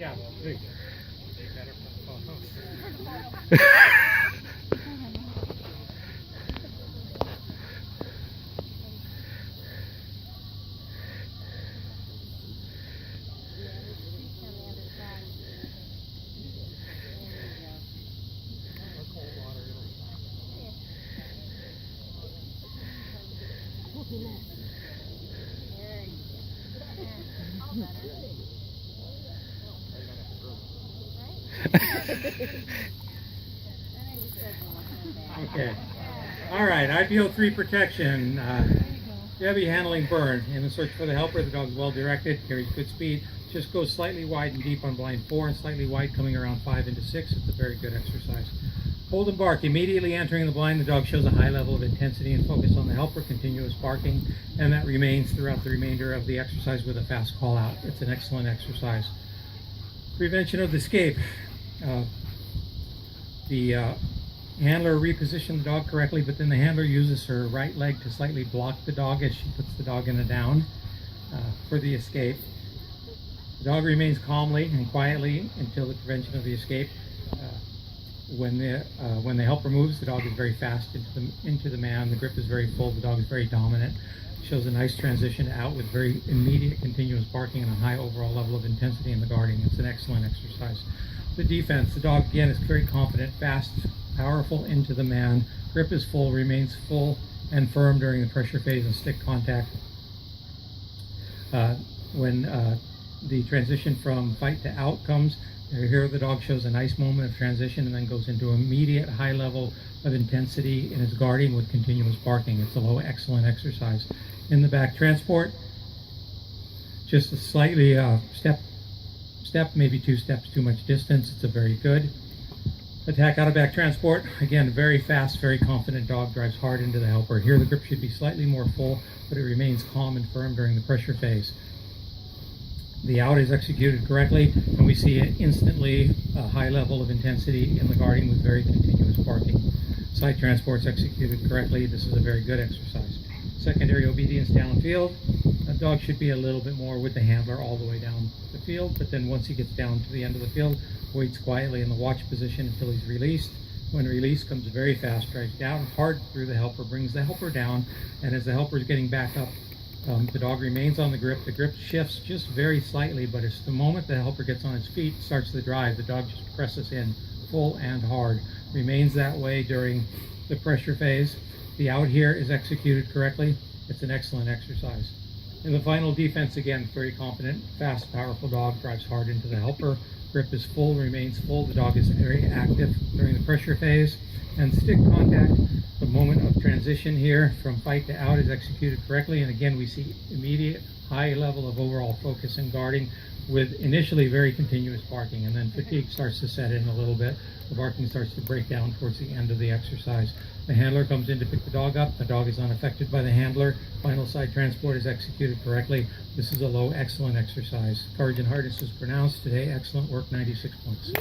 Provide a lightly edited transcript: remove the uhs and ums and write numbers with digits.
Yeah, please. Okay. All right, IPO3 protection. Debbie handling Bern. In the search for the helper, the dog is well directed, carries good speed, just goes slightly wide and deep on blind 4 and slightly wide coming around 5 into 6. It's a very good exercise. Hold and bark. Immediately entering the blind, the dog shows a high level of intensity and focus on the helper, continuous barking, and that remains throughout the remainder of the exercise with a fast call out. It's an excellent exercise. Prevention of escape. The handler repositioned the dog correctly, but then the handler uses her right leg to slightly block the dog as she puts the dog in a down for the escape. The dog remains calmly and quietly until the prevention of the escape. When the helper moves, the dog is very fast into the man. The grip is very full. The dog is very dominant. Shows a nice transition out with very immediate continuous barking and a high overall level of intensity in the guarding. It's an excellent exercise. The defense, the dog again is very confident, fast, powerful into the man. Grip is full, remains full and firm during the pressure phase and stick contact. When the transition from fight to out comes, here the dog shows a nice moment of transition and then goes into immediate high level of intensity in his guarding with continuous barking. It's a low, excellent exercise. In the back transport, just a slightly step, maybe 2 steps too much distance. It's a very good. Attack out of back transport, again, very fast, very confident dog, drives hard into the helper. Here the grip should be slightly more full, but it remains calm and firm during the pressure phase. The out is executed correctly, and we see instantly a high level of intensity in the guarding with very continuous barking. Side transports executed correctly. This is a very good exercise. Secondary obedience downfield. A dog should be a little bit more with the handler all the way down the field, but then once he gets down to the end of the field, waits quietly in the watch position until he's released. When released, comes very fast, drives down hard through the helper, brings the helper down, and as the helper is getting back up, the dog remains on the grip. The grip shifts just very slightly, but it's the moment the helper gets on his feet, starts the drive, the dog just presses in full and hard. Remains that way during the pressure phase. The out here is executed correctly. It's an excellent exercise. In the final defense, again, very confident, fast, powerful dog, drives hard into the helper. Grip is full, remains full. The dog is very active during the pressure phase. And stick contact, the moment of transition here from fight to out is executed correctly. And again, we see immediate high level of overall focus and guarding with initially very continuous barking, and then fatigue starts to set in a little bit. The barking starts to break down towards the end of the exercise. The handler comes in to pick the dog up. The dog is unaffected by the handler. Final side transport is executed correctly. This is a low, excellent exercise. Courage and hardness is pronounced today. Excellent work, 96 points.